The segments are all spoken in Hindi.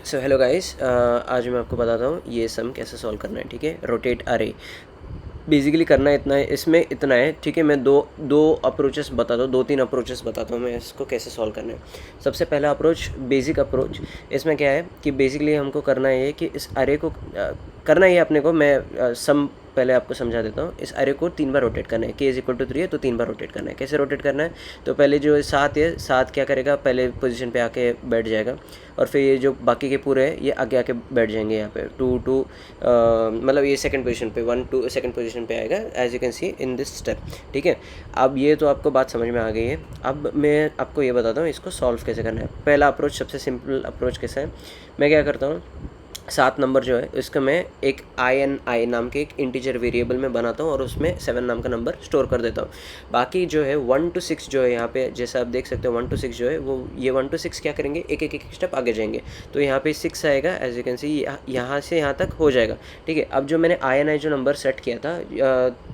सो हेलो गाइस, आज मैं आपको बताता हूँ ये सम कैसे सॉल्व करना है। ठीक है, रोटेट अरे बेसिकली करना इतना है, इसमें इतना है। ठीक है, मैं दो अप्रोचेस बताता हूँ, 2-3 अप्रोचेस बताता हूँ मैं इसको कैसे सॉल्व करना है। सबसे पहला अप्रोच, बेसिक अप्रोच। इसमें क्या है कि बेसिकली हमको करना है कि इस अरे को करना ही अपने को, मैं सम पहले आपको समझा देता हूँ। इस अरे को 3 बार रोटेट करना है। k इज इक्वल टू 3 है तो 3 बार रोटेट करना है। कैसे रोटेट करना है, तो पहले जो 7 है, 7 क्या करेगा, पहले पोजीशन पे आके बैठ जाएगा, और फिर ये जो बाकी के पूरे हैं ये आगे आके बैठ जाएंगे यहाँ पे 2 2, मतलब ये सेकंड पोजीशन पे 1 2 सेकंड पोजीशन पे आएगा, as you can see in this step. ठीक है, अब ये तो आपको बात समझ में आ गई है। अब मैं आपको ये बताता हूँ इसको सॉल्व कैसे करना है। पहला अप्रोच, सबसे सिंपल अप्रोच कैसा है, मैं क्या करता हूँ, 7 नंबर जो है इसका मैं एक आई नाम के एक इंटीजर वेरिएबल में बनाता हूँ और उसमें 7 नाम का नंबर स्टोर कर देता हूँ। बाकी जो है 1 to 6 जो है यहाँ पे, जैसा आप देख सकते हो 1 to 6 जो है वो, ये 1 to 6 क्या करेंगे, एक स्टेप आगे जाएंगे। तो यहाँ पे 6 आएगा, एज यू कैन सी यहाँ से यहाँ तक हो जाएगा। ठीक है, अब जो मैंने आई जो नंबर सेट किया था,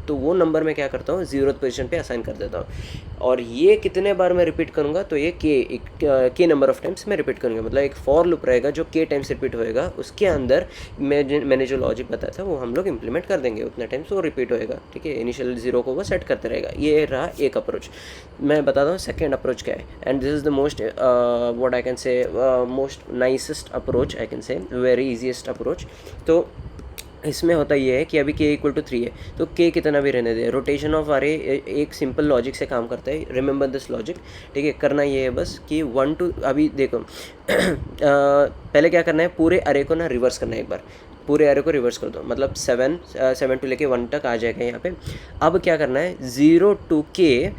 तो वो नंबर मैं क्या करता हूँ, 0th पोजीशन पे असाइन कर देता हूँ। और ये कितने बार मैं रिपीट करूँगा, तो ये के नंबर ऑफ टाइम्स मैं रिपीट करूँगा। मतलब एक फॉर लूप रहेगा जो के टाइम्स रिपीट होएगा, उसके अंदर मैंने जो लॉजिक बताया था वो हम लोग इंप्लीमेंट कर देंगे, उतना टाइम्स वो रिपीट होएगा। ठीक है, इनिशियल 0 को वो सेट करते रहेगा। ये रहा एक अप्रोच। मैं बताता हूँ सेकेंड अप्रोच क्या है, and this is the most what I can say most nicest approach, I can say very easiest approach. तो इसमें होता ये है कि अभी k इक्वल टू 3 है, तो k कितना भी रहने दे। रोटेशन ऑफ अरे एक सिंपल लॉजिक से काम करता है, रिमेंबर दिस लॉजिक। ठीक है, करना ये है बस कि 1 to, अभी देखो पहले क्या करना है, पूरे अरे को ना रिवर्स करना है। एक बार पूरे अरे को रिवर्स कर दो, मतलब 7 to लेके 1 तक आ जाएगा यहाँ पे। अब क्या करना है, 0 to k,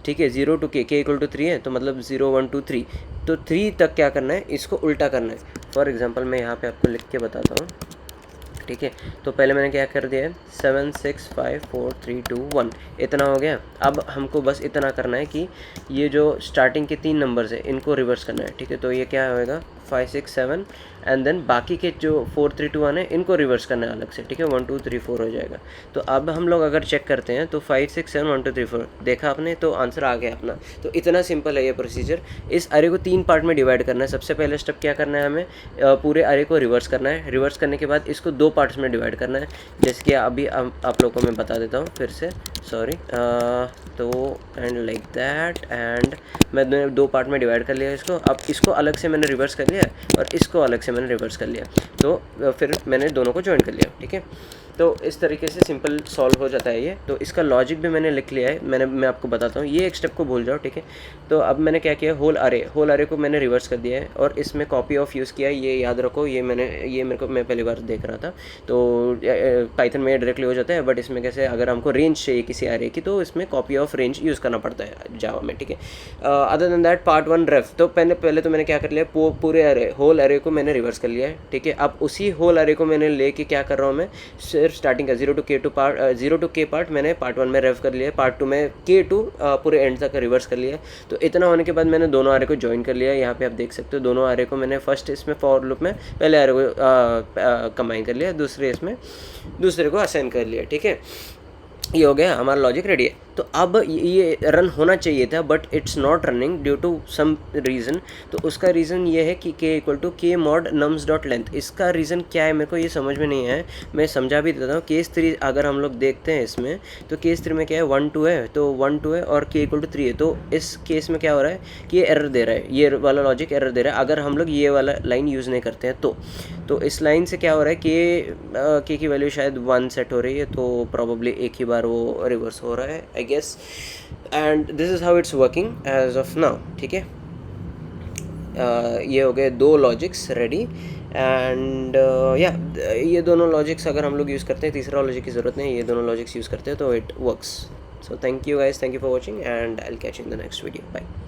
ठीक है, 0 to k इक्वल टू 3 है, तो मतलब 0 1 2 3, तो 3 तक क्या करना है, इसको उल्टा करना है। फॉर एग्जाम्पल मैं यहाँ पे आपको लिख के बताता हूँ। ठीक है, तो पहले मैंने क्या कर दिया है, 7 6 5 4 3 2 1, इतना हो गया। अब हमको बस इतना करना है कि ये जो स्टार्टिंग के 3 नंबर्स है इनको रिवर्स करना है। ठीक है, तो ये क्या होएगा, 5 6 7, एंड देन बाकी के जो 4 3 2 1 है इनको रिवर्स करना है अलग से। ठीक है, 1 2 3 4 हो जाएगा। तो अब हम लोग अगर चेक करते हैं तो 5 6 7 1 2 3 4 देखा आपने, तो आंसर आ गया अपना। तो इतना सिंपल है ये प्रोसीजर। इस अरे को 3 पार्ट में डिवाइड करना है। सबसे पहले स्टेप क्या करना है, हमें पूरे अरे को रिवर्स करना है। रिवर्स करने के बाद इसको 2 पार्ट्स में डिवाइड करना है, जैसे कि अभी आप लोगों को मैं बता देता हूँ फिर से, सॉरी। तो एंड लाइक दैट, एंड मैंने 2 पार्ट में डिवाइड कर लिया इसको। अब इसको अलग से मैंने रिवर्स कर लिया और इसको अलग से मैंने रिवर्स कर लिया, तो फिर मैंने दोनों को ज्वाइन कर लिया। ठीक है, तो इस तरीके से सिंपल सॉल्व हो जाता है ये। तो इसका लॉजिक भी मैंने लिख लिया है, मैं आपको बताता हूँ। ये एक स्टेप को भूल जाओ। ठीक है, तो अब मैंने क्या किया, होल अरे को मैंने रिवर्स कर दिया है और इसमें कॉपी ऑफ यूज़ किया है। ये याद रखो, ये मेरे को मैं पहली बार देख रहा था, तो पाइथन में डायरेक्टली हो जाता है, बट इसमें कैसे, अगर हमको रेंज चाहिए किसी अरे की तो इसमें कॉपी ऑफ रेंज यूज़ करना पड़ता है जावा में। ठीक है, अदर देन दैट पार्ट 1 रेफ, तो पहले तो मैंने क्या कर लिया, पूरे अरे होल अरे को मैंने रिवर्स कर लिया है। ठीक है, अब उसी होल अरे को मैंने लेके क्या कर रहा हूँ, मैं सिर्फ स्टार्टिंग का 0 to k पार्ट मैंने पार्ट 1 में रेफ कर लिया है, पार्ट 2 में k2 पूरे एंड तक रिवर्स कर लिया है। तो इतना होने के बाद मैंने दोनों अरे को ज्वाइन कर लिया है। यहाँ पे आप देख सकते हो दोनों अरे को मैंने फर्स्ट इसमें फॉर लूप में पहले अरे को कंबाइन कर लिया, दूसरे को असाइन कर लिया। ठीक है, ये हो गया, हमारा लॉजिक रेडी है। तो अब ये रन होना चाहिए था, but it's not running due to some reason. तो उसका रीज़न ये है कि k equal to k mod nums dot length. इसका रीज़न क्या है मेरे को ये समझ में नहीं है, मैं समझा भी देता हूँ। केस 3 अगर हम लोग देखते हैं इसमें, तो केस 3 में क्या है, 1 2 है, तो 1 2 है और k इक्वल टू 3 है। तो इस केस में क्या हो रहा है कि ये एरर दे रहा है, ये वाला लॉजिक एरर दे रहा है अगर हम लोग ये वाला लाइन यूज़ नहीं करते हैं। तो इस लाइन से क्या हो रहा है कि k की वैल्यू शायद 1 सेट हो रही है, तो प्रॉब्ली एक ही बार वो रिवर्स हो रहा है, I guess. And this is how it's working as of now. ठीक है, ये हो गए 2 लॉजिक्स रेडी, एंड या ये दोनों लॉजिक्स अगर हम लोग यूज़ करते हैं, तीसरा लॉजिक की ज़रूरत नहीं, ये दोनों लॉजिक्स यूज़ करते हैं तो it works. So thank you guys, thank you for watching, and I will catch you in the next video. Bye.